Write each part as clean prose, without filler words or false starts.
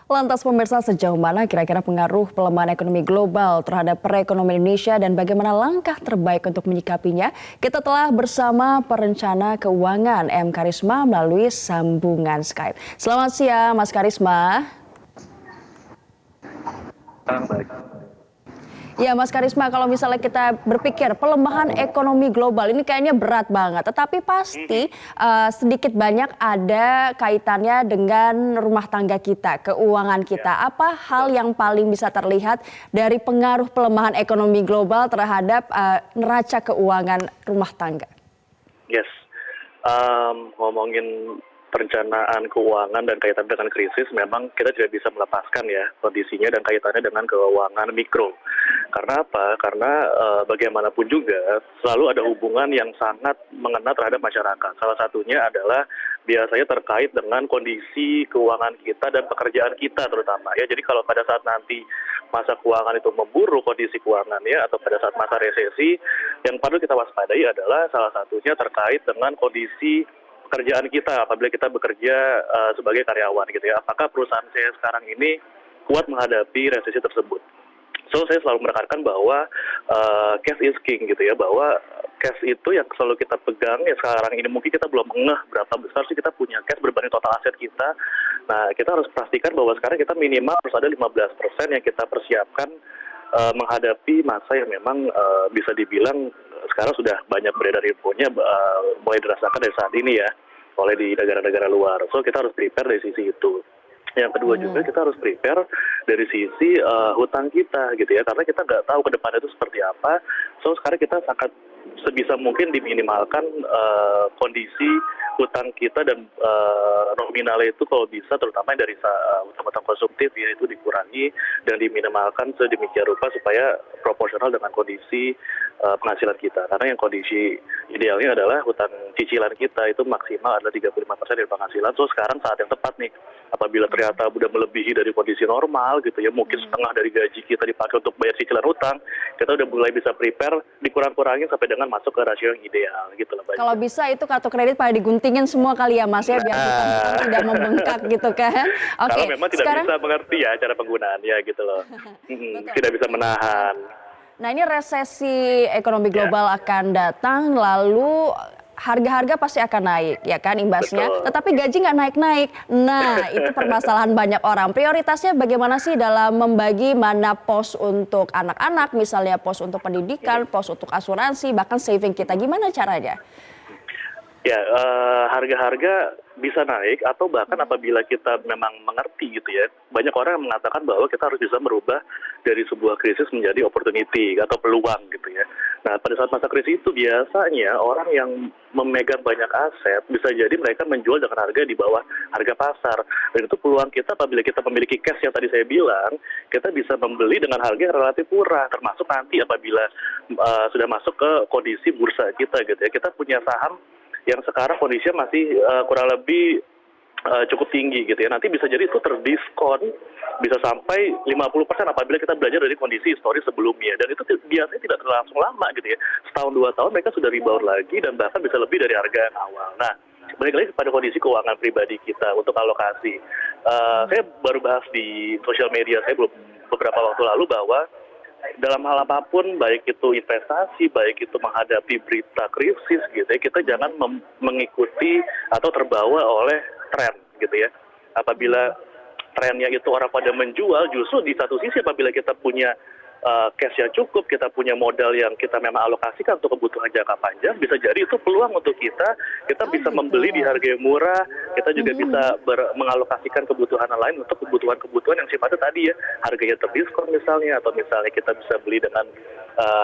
Lantas pemirsa, sejauh mana kira-kira pengaruh pelemahan ekonomi global terhadap perekonomian Indonesia dan bagaimana langkah terbaik untuk menyikapinya? Kita telah bersama perencana keuangan M. Karisma melalui sambungan Skype. Selamat siang Mas Karisma. Ya Mas Karisma, kalau misalnya kita berpikir pelemahan ekonomi global ini kayaknya berat banget. Tetapi pasti sedikit banyak ada kaitannya dengan rumah tangga kita, keuangan kita. Apa hal yang paling bisa terlihat dari pengaruh pelemahan ekonomi global terhadap neraca keuangan rumah tangga? Yes, ngomongin perencanaan keuangan dan kaitan dengan krisis, memang kita tidak bisa melepaskan ya kondisinya dan kaitannya dengan keuangan mikro. Karena apa? Karena bagaimanapun juga selalu ada hubungan yang sangat mengena terhadap masyarakat. Salah satunya adalah biasanya terkait dengan kondisi keuangan kita dan pekerjaan kita terutama ya. Jadi kalau pada saat nanti masa keuangan itu memburuk kondisi keuangannya atau pada saat masa resesi, yang perlu kita waspadai adalah salah satunya terkait dengan kondisi pekerjaan kita apabila kita bekerja sebagai karyawan gitu ya. Apakah perusahaan saya sekarang ini kuat menghadapi resesi tersebut? So saya selalu menekankan bahwa cash is king gitu ya, bahwa cash itu yang selalu kita pegang ya. Sekarang ini mungkin kita belum ngeh berapa besar sih kita punya cash berbanding total aset kita. Nah, kita harus pastikan bahwa sekarang kita minimal harus ada 15% yang kita persiapkan menghadapi masa yang memang bisa dibilang sekarang sudah banyak beredar infonya mulai dirasakan dari saat ini ya oleh di negara-negara luar. So kita harus prepare dari sisi itu. Yang kedua juga kita harus prepare dari sisi hutang kita gitu ya, karena kita nggak tahu ke depannya itu seperti apa. So sekarang kita sangat sebisa mungkin diminimalkan kondisi hutang kita dan nominalnya itu kalau bisa terutama dari hutang-hutang konsumtif ya itu dikurangi dan diminimalkan sedemikian rupa supaya proporsional dengan kondisi penghasilan kita. Karena yang kondisi idealnya adalah hutang cicilan kita itu maksimal adalah 35% dari penghasilan. So sekarang saat yang tepat nih, apabila ternyata sudah melebihi dari kondisi normal gitu ya, mungkin setengah dari gaji kita dipakai untuk bayar cicilan hutang, kita udah mulai bisa prepare dikurang-kurangin sampai dengan masuk ke rasio yang ideal gitu loh. Kalau bisa itu kartu kredit pada diguntingin semua kali ya Mas ya, biar hutang tidak membengkak gitu kan. Oke, kalau memang tidak bisa mengerti ya cara penggunaannya gitu loh. Tidak bisa menahan. Nah ini resesi ekonomi global akan datang, lalu harga-harga pasti akan naik ya kan imbasnya. Betul. Tetapi gaji nggak naik-naik. Nah itu permasalahan banyak orang. Prioritasnya bagaimana sih dalam membagi mana pos untuk anak-anak, misalnya pos untuk pendidikan, pos untuk asuransi, bahkan saving kita. Gimana caranya? Ya, harga-harga bisa naik atau bahkan apabila kita memang mengerti gitu ya. Banyak orang yang mengatakan bahwa kita harus bisa merubah dari sebuah krisis menjadi opportunity atau peluang gitu ya. Nah, pada saat masa krisis itu biasanya orang yang memegang banyak aset bisa jadi mereka menjual dengan harga di bawah harga pasar. Dan itu peluang kita apabila kita memiliki cash yang tadi saya bilang, kita bisa membeli dengan harga yang relatif murah. Termasuk nanti apabila sudah masuk ke kondisi bursa kita gitu ya. Kita punya saham yang sekarang kondisinya masih kurang lebih cukup tinggi gitu ya. Nanti bisa jadi itu terdiskon bisa sampai 50% apabila kita belajar dari kondisi historis sebelumnya. Dan itu biasanya tidak berlangsung lama gitu ya. Setahun 2 tahun mereka sudah rebound lagi dan bahkan bisa lebih dari harga yang awal. Nah, balik lagi kepada kondisi keuangan pribadi kita untuk alokasi. Saya baru bahas di sosial media saya beberapa waktu lalu bahwa dalam hal apapun, baik itu investasi, baik itu menghadapi berita krisis gitu ya, kita jangan mengikuti atau terbawa oleh tren gitu ya. Apabila trennya itu orang pada menjual, justru di satu sisi apabila kita punya cash yang cukup, kita punya modal yang kita memang alokasikan untuk kebutuhan jangka panjang, bisa jadi itu peluang untuk kita bisa membeli di harga yang murah, kita juga bisa mengalokasikan kebutuhan lain untuk kebutuhan yang sifatnya tadi ya, harganya terdiskon misalnya, atau misalnya kita bisa beli dengan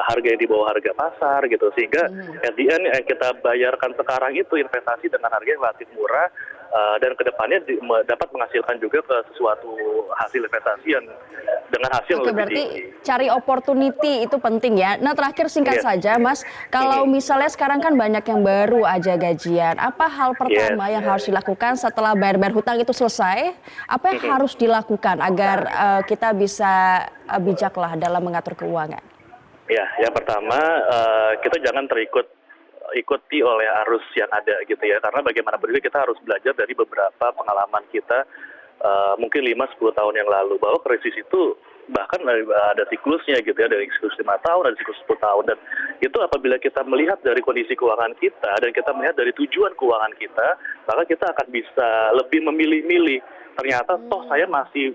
harga yang di bawah harga pasar gitu, sehingga at the end yang kita bayarkan sekarang itu investasi dengan harga yang relatif murah, dan kedepannya dapat menghasilkan juga ke sesuatu hasil investasi yang dengan hasil yang lebih berarti tinggi. Cari opportunity itu penting ya. Nah terakhir singkat saja Mas, kalau misalnya sekarang kan banyak yang baru aja gajian, apa hal pertama yang harus dilakukan setelah bayar-bayar hutang itu selesai? Apa yang harus dilakukan agar kita bisa bijaklah dalam mengatur keuangan? Ya, yang pertama kita jangan ikuti oleh arus yang ada gitu ya, karena bagaimanapun juga kita harus belajar dari beberapa pengalaman kita mungkin 5-10 tahun yang lalu, bahwa krisis itu bahkan ada siklusnya gitu ya, dari siklus 5 tahun, ada siklus 10 tahun, dan itu apabila kita melihat dari kondisi keuangan kita dan kita melihat dari tujuan keuangan kita, maka kita akan bisa lebih memilih-milih. Ternyata toh saya masih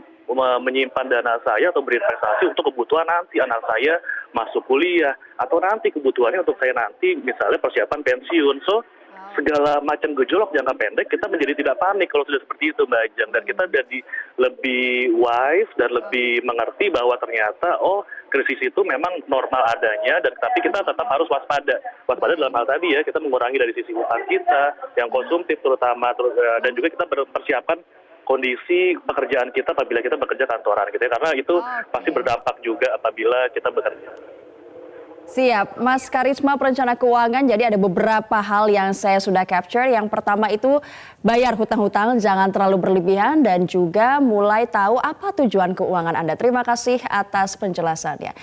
menyimpan dana saya atau berinvestasi untuk kebutuhan nanti anak saya masuk kuliah, atau nanti kebutuhannya untuk saya nanti misalnya persiapan pensiun. So segala macam gejolak jangka pendek kita menjadi tidak panik kalau sudah seperti itu, Mbak Ajeng, dan kita jadi lebih wise dan lebih mengerti bahwa ternyata krisis itu memang normal adanya, dan tapi kita tetap harus waspada dalam hal tadi ya, kita mengurangi dari sisi utang kita yang konsumtif terutama, dan juga kita berpersiapan kondisi pekerjaan kita apabila kita bekerja kantoran gitu ya, karena itu pasti berdampak juga apabila kita bekerja. Siap, Mas Karisma perencana keuangan. Jadi ada beberapa hal yang saya sudah capture. Yang pertama itu bayar hutang-hutang, jangan terlalu berlebihan, dan juga mulai tahu apa tujuan keuangan Anda. Terima kasih atas penjelasannya.